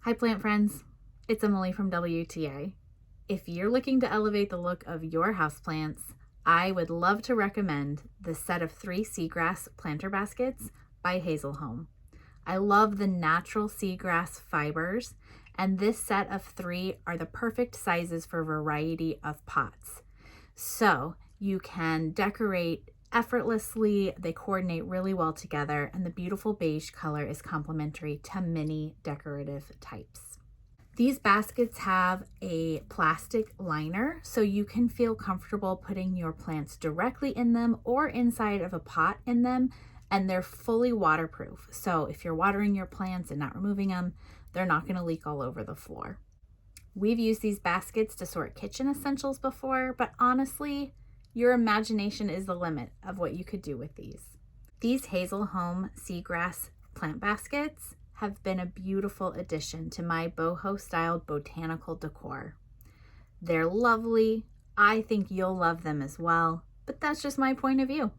Hi plant friends, it's Emily from WTA. If you're looking to elevate the look of your houseplants, I would love to recommend the set of 3 Seagrass planter baskets by Hazel Home. I love the natural seagrass fibers, and this set of 3 are the perfect sizes for a variety of pots. So you can decorate effortlessly, they coordinate really well together, and the beautiful beige color is complementary to many decorative types. These baskets have a plastic liner, so you can feel comfortable putting your plants directly in them or inside of a pot in them, and they're fully waterproof. So if you're watering your plants and not removing them, they're not going to leak all over the floor. We've used these baskets to sort kitchen essentials before, but honestly, your imagination is the limit of what you could do with these. These Hazel Home Seagrass plant baskets have been a beautiful addition to my boho-styled botanical decor. They're lovely. I think you'll love them as well, but that's just my point of view.